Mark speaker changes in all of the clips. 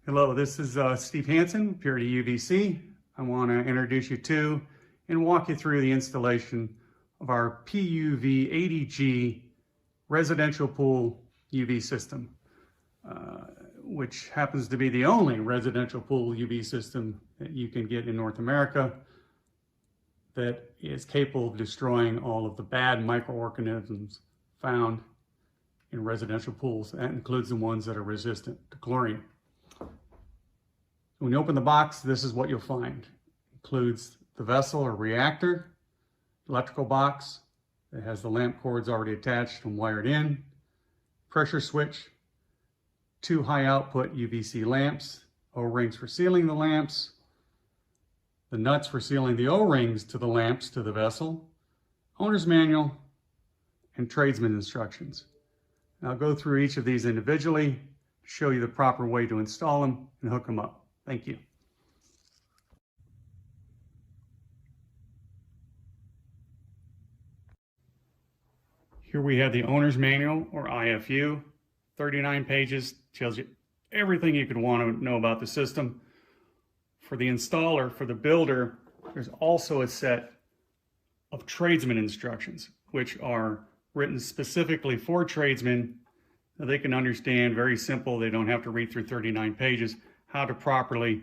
Speaker 1: Hello, this is Steve Hansen, Purity UVC. I want to introduce you to and walk you through the installation of our PUV80G residential pool UV system, which happens to be the only residential pool UV system that you can get in North America that is capable of destroying all of the bad microorganisms found in residential pools. That includes the ones that are resistant to chlorine. When you open the box, this is what you'll find. It includes the vessel or reactor, electrical box that has the lamp cords already attached and wired in, pressure switch, 2 high output UVC lamps, O-rings for sealing the lamps, the nuts for sealing the O-rings to the lamps to the vessel, owner's manual, and tradesman instructions. I'll go through each of these individually to show you the proper way to install them and hook them up. Thank you. Here we have the owner's manual, or IFU, 39 pages, tells you everything you could want to know about the system. For the installer, for the builder, there's also a set of tradesman instructions, which are written specifically for tradesmen so they can understand, very simple, they don't have to read through 39 pages, how to properly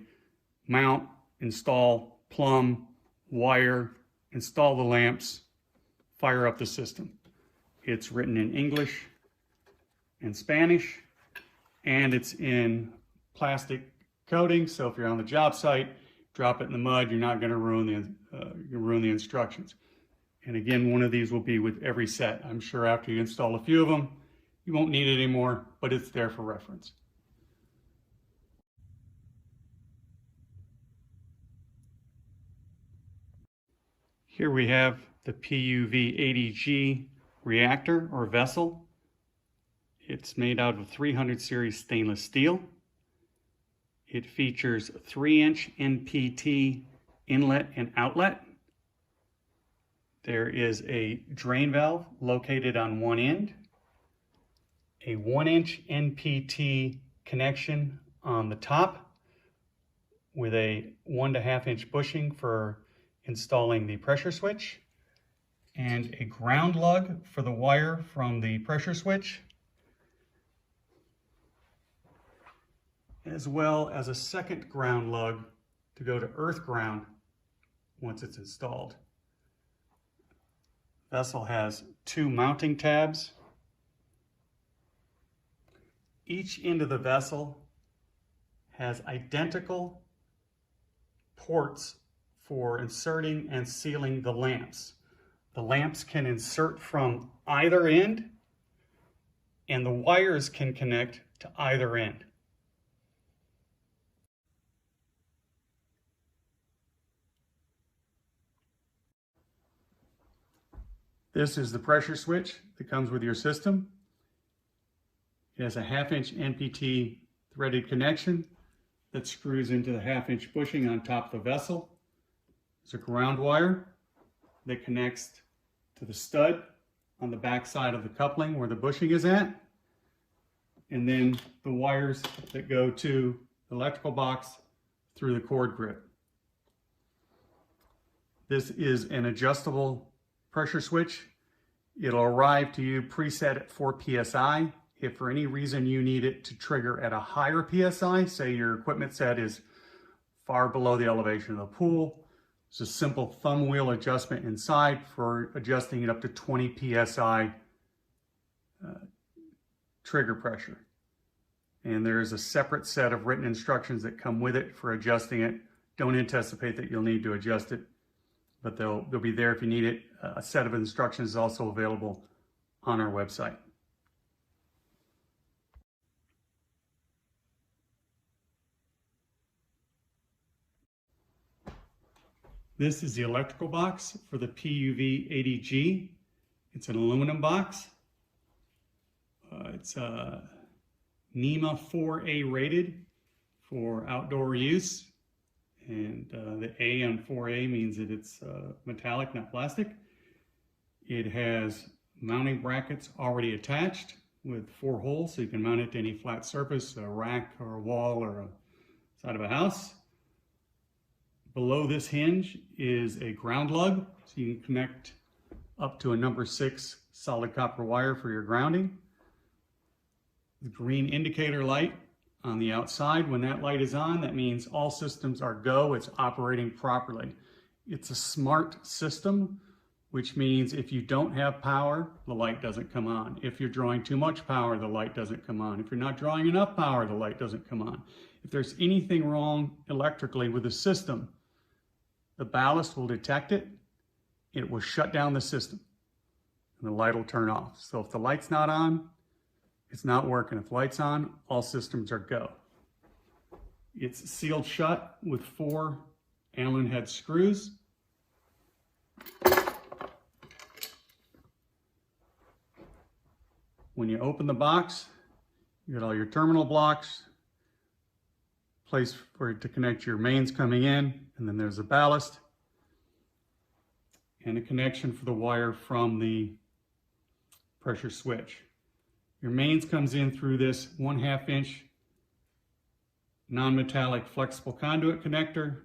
Speaker 1: mount, install, plumb, wire, install the lamps, fire up the system. It's written in English and Spanish, and it's in plastic coating, so if you're on the job site, drop it in the mud, you're not going to ruin the instructions. And again, one of these will be with every set. I'm sure after you install a few of them, you won't need it anymore, but it's there for reference. Here we have the PUV80G reactor or vessel. It's made out of 300 series stainless steel. It features 3-inch NPT inlet and outlet. There is a drain valve located on one end, a 1-inch NPT connection on the top with a 1 1/2 inch bushing for installing the pressure switch, and a ground lug for the wire from the pressure switch, as well as a second ground lug to go to earth ground once it's installed. The vessel has 2 mounting tabs. Each end of the vessel has identical ports for inserting and sealing the lamps. The lamps can insert from either end, and the wires can connect to either end. This is the pressure switch that comes with your system. It has a 1/2 inch NPT threaded connection that screws into the 1/2 inch bushing on top of the vessel. There's a ground wire that connects to the stud on the back side of the coupling where the bushing is at, and then the wires that go to the electrical box through the cord grip. This is an adjustable pressure switch. It'll arrive to you preset at 4 psi. If for any reason you need it to trigger at a higher psi, say your equipment set is far below the elevation of the pool, it's a simple thumb wheel adjustment inside for adjusting it up to 20 psi trigger pressure. And there is a separate set of written instructions that come with it for adjusting it. Don't anticipate that you'll need to adjust it, but they'll be there if you need it. A set of instructions is also available on our website. This is the electrical box for the PUV80G. It's an aluminum box. It's NEMA 4A rated for outdoor use. And the A on 4A means that it's metallic, not plastic. It has mounting brackets already attached with 4 holes, so you can mount it to any flat surface, a rack or a wall or inside of a house. Below this hinge is a ground lug, so you can connect up to a number 6 solid copper wire for your grounding. The green indicator light on the outside, when that light is on, that means all systems are go, it's operating properly. It's a smart system, which means if you don't have power, the light doesn't come on. If you're drawing too much power, the light doesn't come on. If you're not drawing enough power, the light doesn't come on. If there's anything wrong electrically with the system, the ballast will detect it, it will shut down the system, and the light will turn off. So if the light's not on, it's not working. If the light's on, all systems are go. It's sealed shut with 4 Allen head screws. When you open the box, you got all your terminal blocks, place for it to connect your mains coming in, and then there's a ballast and a connection for the wire from the pressure switch. Your mains comes in through this 1/2 inch non-metallic flexible conduit connector.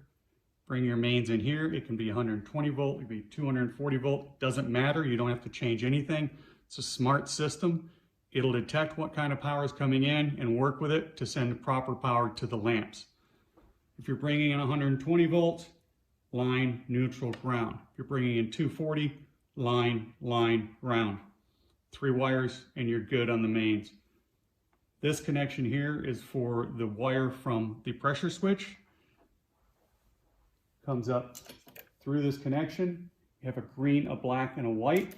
Speaker 1: Bring your mains in here. It can be 120 volt, it can be 240 volt, doesn't matter. You don't have to change anything. It's a smart system. It'll detect what kind of power is coming in and work with it to send proper power to the lamps. If you're bringing in 120 volts, line, neutral, ground. If you're bringing in 240, line, line, ground. 3 wires and you're good on the mains. This connection here is for the wire from the pressure switch. Comes up through this connection. You have a green, a black, and a white.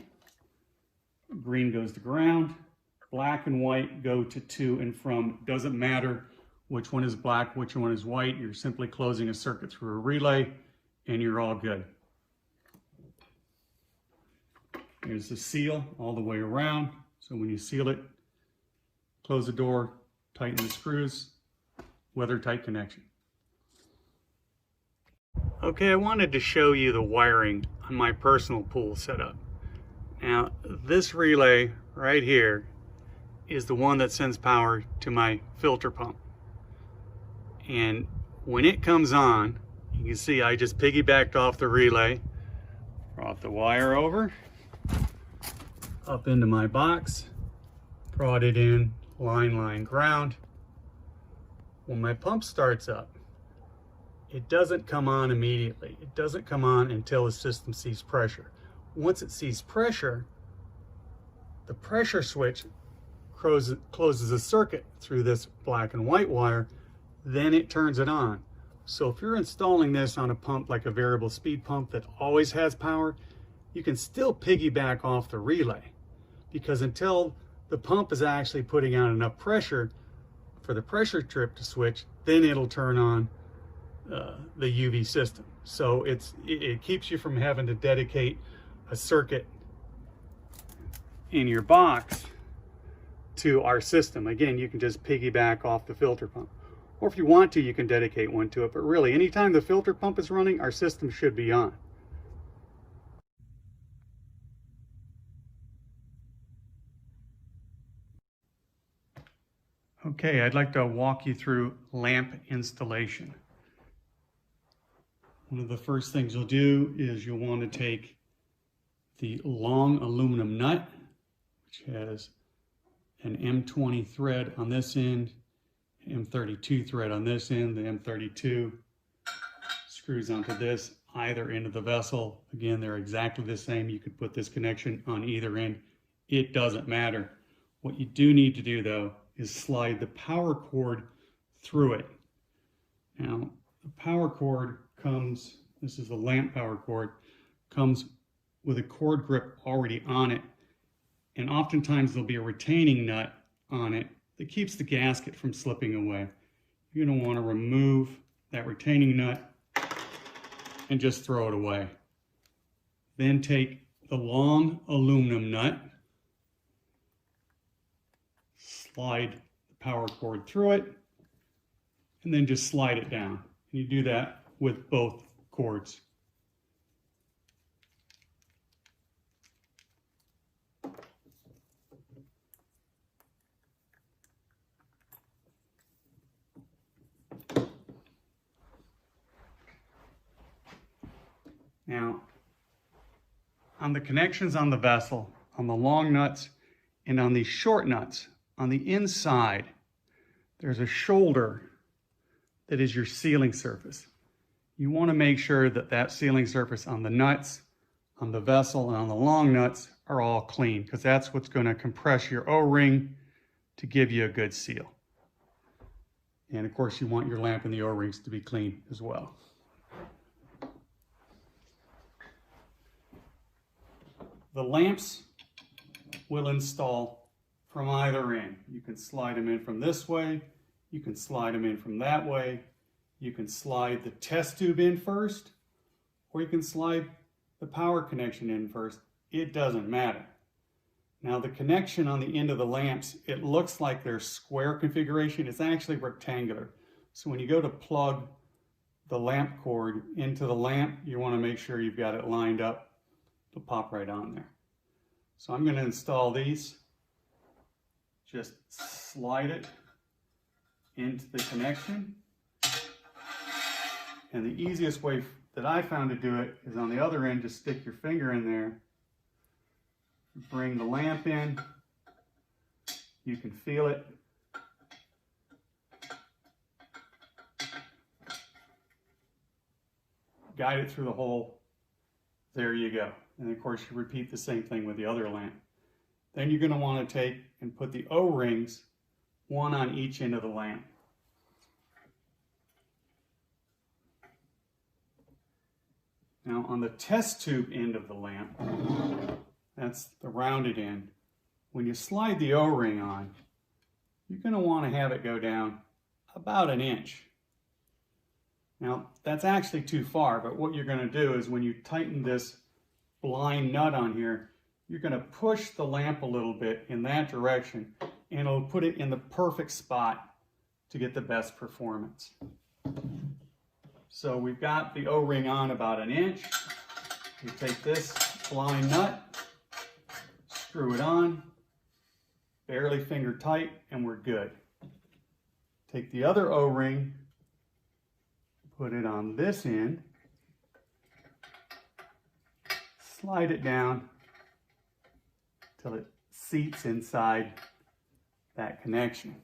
Speaker 1: Green goes to ground. Black and white go to and from. Doesn't matter which one is black, which one is white. You're simply closing a circuit through a relay and you're all good. Here's the seal all the way around. So when you seal it, close the door, tighten the screws, weather tight connection. Okay, I wanted to show you the wiring on my personal pool setup. Now, this relay right here is the one that sends power to my filter pump. And when it comes on, you can see I just piggybacked off the relay, brought the wire over, up into my box, brought it in, line, line, ground. When my pump starts up, it doesn't come on immediately. It doesn't come on until the system sees pressure. Once it sees pressure, the pressure switch closes a circuit through this black and white wire, then it turns it on. So if you're installing this on a pump like a variable speed pump that always has power, you can still piggyback off the relay, because until the pump is actually putting out enough pressure for the pressure trip to switch, then it'll turn on the UV system. So it keeps you from having to dedicate a circuit in your box to our system. Again, you can just piggyback off the filter pump. Or if you want to, you can dedicate one to it. But really, anytime the filter pump is running, our system should be on. Okay, I'd like to walk you through lamp installation. One of the first things you'll do is you'll want to take the long aluminum nut, which has an M20 thread on this end, M32 thread on this end. The M32 screws onto this either end of the vessel. Again, they're exactly the same. You could put this connection on either end. It doesn't matter. What you do need to do, though, is slide the power cord through it. Now, the power cord comes, this is the lamp power cord, comes with a cord grip already on it. And oftentimes there'll be a retaining nut on it that keeps the gasket from slipping away. You're going to want to remove that retaining nut and just throw it away. Then take the long aluminum nut, slide the power cord through it, and then just slide it down. You do that with both cords. Now, on the connections on the vessel, on the long nuts and on these short nuts, on the inside, there's a shoulder that is your sealing surface. You want to make sure that that sealing surface on the nuts, on the vessel, and on the long nuts are all clean, because that's what's going to compress your O-ring to give you a good seal. And of course, you want your lamp and the O-rings to be clean as well. The lamps will install from either end. You can slide them in from this way, you can slide them in from that way, you can slide the test tube in first, or you can slide the power connection in first. It doesn't matter. Now the connection on the end of the lamps, it looks like they're square configuration. It's actually rectangular. So when you go to plug the lamp cord into the lamp, you want to make sure you've got it lined up. It'll pop right on there. So I'm going to install these. Just slide it into the connection. And the easiest way that I found to do it is on the other end, just stick your finger in there. Bring the lamp in. You can feel it. Guide it through the hole. There you go. And of course, you repeat the same thing with the other lamp. Then you're going to want to take and put the O-rings, one on each end of the lamp. Now on the test tube end of the lamp, that's the rounded end, when you slide the O-ring on, you're going to want to have it go down about 1 inch. Now that's actually too far, but what you're going to do is when you tighten this blind nut on here, you're going to push the lamp a little bit in that direction, and it'll put it in the perfect spot to get the best performance. So we've got the O-ring on about 1 inch. You take this blind nut, screw it on, barely finger tight, and we're good. Take the other O-ring, put it on this end, slide it down till it seats inside that connection.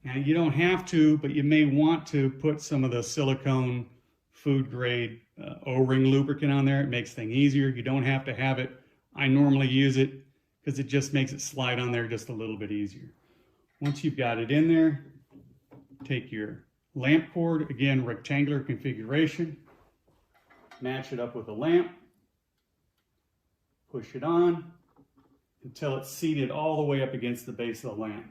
Speaker 1: Now you don't have to, but you may want to put some of the silicone food grade O-ring lubricant on there. It makes things easier. You don't have to have it. I normally use it because it just makes it slide on there just a little bit easier. Once you've got it in there, take your lamp cord, again, rectangular configuration, match it up with a lamp, push it on until it's seated all the way up against the base of the lamp.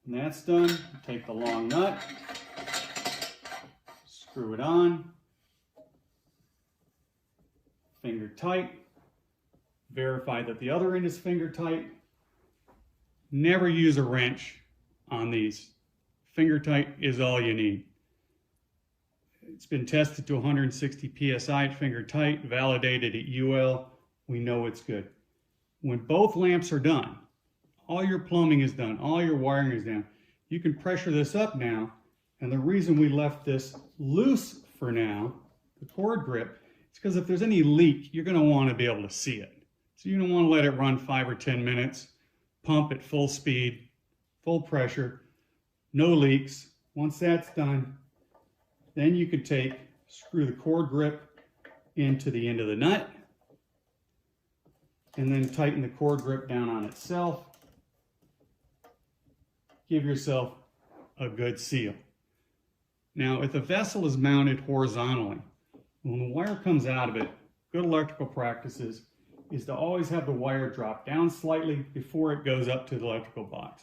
Speaker 1: When that's done, take the long nut, screw it on, finger tight, verify that the other end is finger tight. Never use a wrench on these. Finger tight is all you need. It's been tested to 160 psi at finger tight, validated at UL. We know it's good. When both lamps are done, all your plumbing is done, all your wiring is done, you can pressure this up now. And the reason we left this loose for now, the cord grip, is because if there's any leak, you're going to want to be able to see it. So you don't want to let it run 5 or 10 minutes, pump at full speed, full pressure, no leaks. Once that's done, then you can screw the cord grip into the end of the nut, and then tighten the cord grip down on itself. Give yourself a good seal. Now, if the vessel is mounted horizontally, when the wire comes out of it, good electrical practices is to always have the wire drop down slightly before it goes up to the electrical box.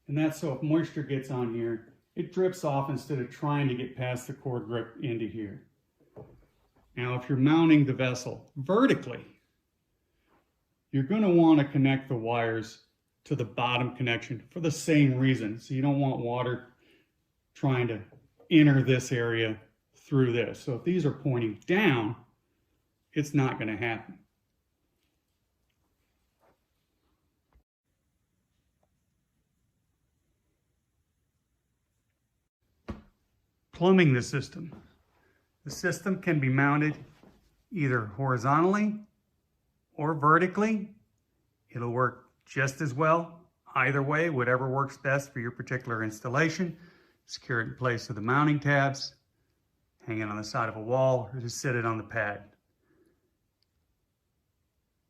Speaker 1: And that's so if moisture gets on here, it drips off instead of trying to get past the cord grip into here. Now, if you're mounting the vessel vertically, you're going to want to connect the wires to the bottom connection for the same reason. So you don't want water trying to enter this area through this. So if these are pointing down, it's not going to happen. Plumbing the system. The system can be mounted either horizontally or vertically. It'll work just as well either way, whatever works best for your particular installation. Secure it in place with the mounting tabs, hang it on the side of a wall, or just sit it on the pad.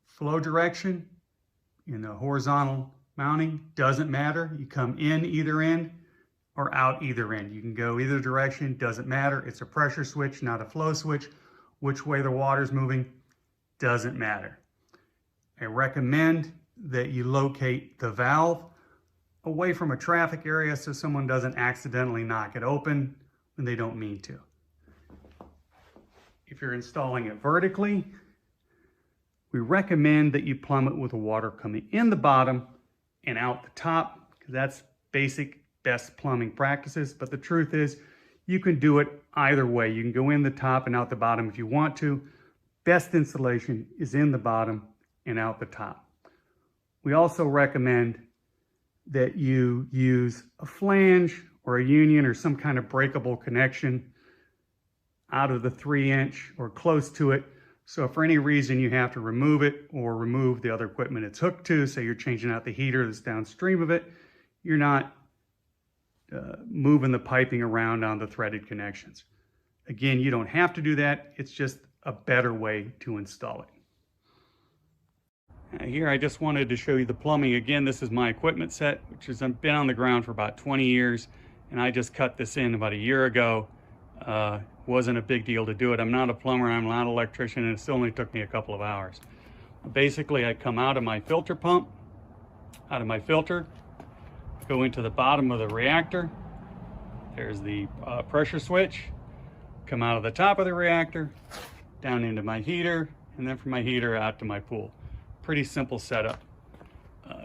Speaker 1: Flow direction in the horizontal mounting doesn't matter. You come in either end or out either end. You can go either direction, doesn't matter. It's a pressure switch, not a flow switch. Which way the water's moving doesn't matter. I recommend that you locate the valve away from a traffic area so someone doesn't accidentally knock it open when they don't mean to. If you're installing it vertically, we recommend that you plumb it with the water coming in the bottom and out the top, because that's basic best plumbing practices. But the truth is, you can do it either way. You can go in the top and out the bottom if you want to. Best installation is in the bottom and out the top. We also recommend that you use a flange or a union or some kind of breakable connection out of the 3-inch or close to it. So if for any reason you have to remove it or remove the other equipment it's hooked to, say you're changing out the heater that's downstream of it, you're not moving the piping around on the threaded connections. Again, you don't have to do that. It's just a better way to install it. Here I just wanted to show you the plumbing. Again, this is my equipment set, which has been on the ground for about 20 years, and I just cut this in about a year ago. Wasn't a big deal to do it. I'm not a plumber, I'm not an electrician, and it still only took me a couple of hours. Basically, I come out of my filter pump, out of my filter, go into the bottom of the reactor. There's the pressure switch. Come out of the top of the reactor, down into my heater, and then from my heater out to my pool. Pretty simple setup.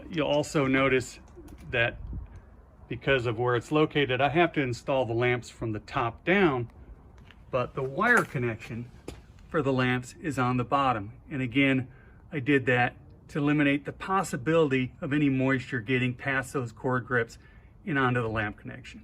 Speaker 1: You'll also notice that because of where it's located, I have to install the lamps from the top down, but the wire connection for the lamps is on the bottom. And again, I did that to eliminate the possibility of any moisture getting past those cord grips and onto the lamp connection.